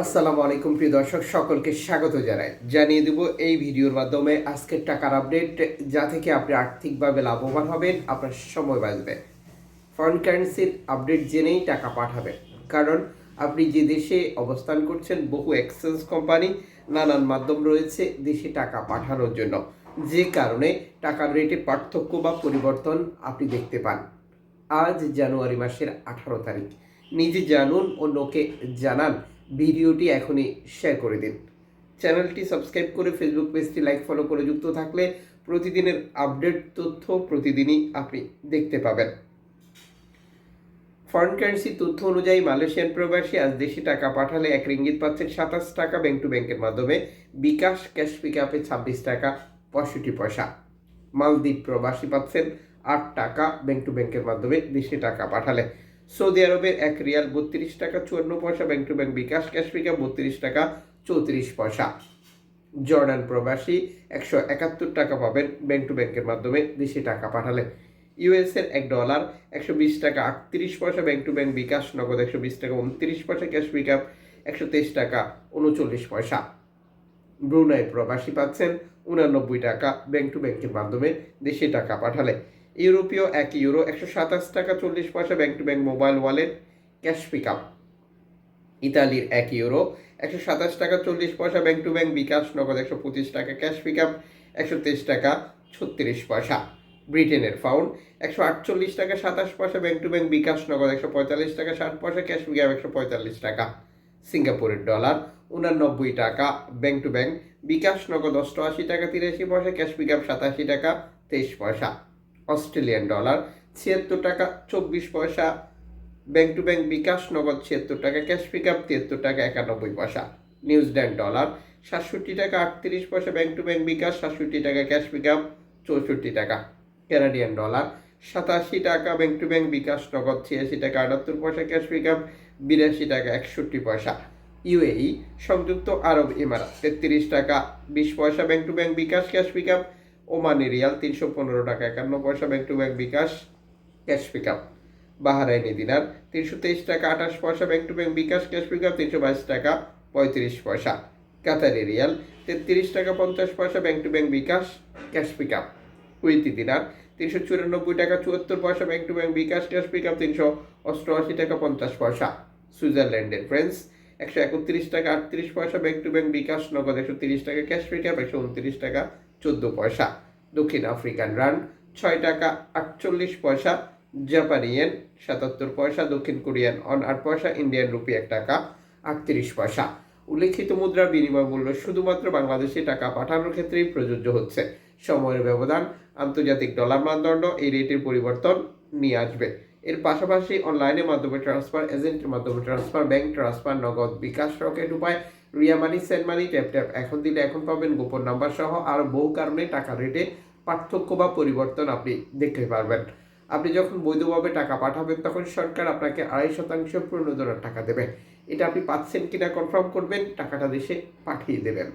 আসসালামু আলাইকুম প্রিয় দর্শক, সকলকে স্বাগত জানিয়ে দেব এই ভিডিওর মাধ্যমে আজকের টাকার আপডেট, যা থেকে আপনি আর্থিকভাবে লাভবান হবেন, আপনার সময় বাঁচবে। ফরেন কারেন্সির আপডেট জেনেই টাকা পাঠাবেন, কারণ আপনি যে দেশে অবস্থান করছেন বহু এক্সচেঞ্জ কোম্পানি, নানান মাধ্যম রয়েছে দেশে টাকা পাঠানোর জন্য, যে কারণে টাকার রেটে পার্থক্য বা পরিবর্তন আপনি দেখতে পান। আজ জানুয়ারি মাসের 18 তারিখ। নিজে জানুন, অন্যকে জানান। ভিডিওটি এখনই শেয়ার করে দিন। চ্যানেলটি সাবস্ক্রাইব করে ফেসবুক পেজটি লাইক ফলো করে যুক্ত থাকলে প্রতিদিনের আপডেট তথ্য প্রতিদিনই আপনি দেখতে পাবেন। ফরেন কারেন্সি তথ্য অনুযায়ী মালয়েশিয়ান প্রবাসী আজ দেশে টাকা পাঠালে 1 রিঙ্গিত পাচ্ছেন 27 টাকা ব্যাংক টু ব্যাংকের মাধ্যমে, বিকাশ ক্যাশ পিক আপে 26 টাকা 65 পয়সা। মালদ্বীপ প্রবাসী পাচ্ছেন 8 টাকা ব্যাংক টু ব্যাংকের মাধ্যমে দেশে টাকা পাঠালে। সৌদি আরবের 1 রিয়াল 32 টাকা 54 পয়সা bank to bank, bKash cash pick up 32 টাকা 34 পয়সা। জর্ডান প্রবাসী 171 টাকা পাবেন ব্যাংক টু ব্যাংকের মাধ্যমে দেশে টাকা পাঠালে। ইউএসের $1 120 টাকা 38 পয়সা ব্যাংক টু ব্যাংক, বিকাশ নগদ 120 টাকা 29 পয়সা, ক্যাশ পিক আপ 123 টাকা 39 পয়সা। ব্রুনাই প্রবাসী পাচ্ছেন 89 টাকা ব্যাংক টু ব্যাংকের মাধ্যমে দেশে টাকা পাঠালে। ইউরোপীয় 1 ইউরো 127 টাকা 40 পয়সা bank to bank, mobile wallet cash pick up. ইতালির 1 ইউরো 127 টাকা 40 পয়সা ব্যাংক টু ব্যাংক, বিকাশ নগদ 125 টাকা, ক্যাশ পিক আপ 123 টাকা 36 পয়সা। ব্রিটেনের পাউন্ড 148 টাকা 27 পয়সা ব্যাংক টু ব্যাংক, বিকাশ নগদ 145 টাকা 60 পয়সা, ক্যাশ পিক আপ 145 টাকা। সিঙ্গাপুরের ডলার 89 টাকা ব্যাংক টু ব্যাংক, বিকাশ নগদ 88 টাকা 83 পয়সা, ক্যাশ পিক আপ 87 টাকা 23 পয়সা। অস্ট্রেলিয়ান ডলার 76 টাকা 24 পয়সা ব্যাংক টু ব্যাংক, বিকাশ নগদ 76 টাকা, ক্যাশ পিক আপ 73 টাকা 91 পয়সা। নিউজিল্যান্ড ডলার 67 টাকা 38 পয়সা ব্যাংক টু ব্যাংক, বিকাশ 67 টাকা, ক্যাশ পিক আপ 64 টাকা। কানাডিয়ান ডলার 87 টাকা ব্যাংক টু ব্যাংক, বিকাশ নগদ 86 টাকা 78 পয়সা, ক্যাশ পিক আপ 82 টাকা 61 পয়সা। ইউএই সংযুক্ত আরব ইমারাত 33 টাকা 20 পয়সা bank to bank, bKash cash pick up. Omani riyal 315 টাকা 51 পয়সা bank to bank, bKash cash pick up. Bahraini dinar 323 টাকা 28 পয়সা bank to bank, bKash cash pick up 322 টাকা 35 পয়সা। কাতারি রিয়াল 33 টাকা 50 পয়সা bank to bank, bKash cash pick up. Kuwaiti দিনার 394 টাকা 74 পয়সা bank to bank, bKash cash pick up 388 টাকা 50 পয়সা। সুইজারল্যান্ডের ফ্রেন্স 131 টাকা 38 পয়সা ব্যাংক টু ব্যাংক, বিকাশ নগদ 130 টাকা, ক্যাশ পিক আপ 129 টাকা 14 পয়সা। দক্ষিণ আফ্রিকান রান্ড 6 টাকা 48 পয়সা, জাপানি ইয়েন 77 পয়সা, দক্ষিণ কোরিয়ান অন 8 পয়সা, ইন্ডিয়ান রুপি 1 টাকা 38 পয়সা। উল্লেখিত মুদ্রা বিনিময় মূল্য শুধুমাত্র বাংলাদেশে টাকা পাঠানোর ক্ষেত্রেই প্রযোজ্য হচ্ছে। সময়ের ব্যবধান, আন্তর্জাতিক ডলার মানদণ্ড এই রেটের পরিবর্তন নিয়ে আসবে। এর পাশাপাশি অনলাইনের মাধ্যমে ট্রান্সফার, এজেন্টের মাধ্যমে ট্রান্সফার, ব্যাংক ট্রান্সফার, নগদ, বিকাশ, রকেট উপায়, রিয়া মানি, সেন্ড মানি, ট্যাপ ট্যাপ এখন দিলে এখন পাবেন, গোপন নাম্বার সহ আরও বহু কারণে টাকা রেটে পার্থক্য বা পরিবর্তন আপনি দেখতে পারবেন। আপনি যখন বৈধভাবে টাকা পাঠাবেন তখন সরকার আপনাকে 2.5% প্রণোদনার টাকা দেবে। এটা আপনি পাচ্ছেন কিনা কনফার্ম করবেন, টাকাটা দেশে পাঠিয়ে দেবেন।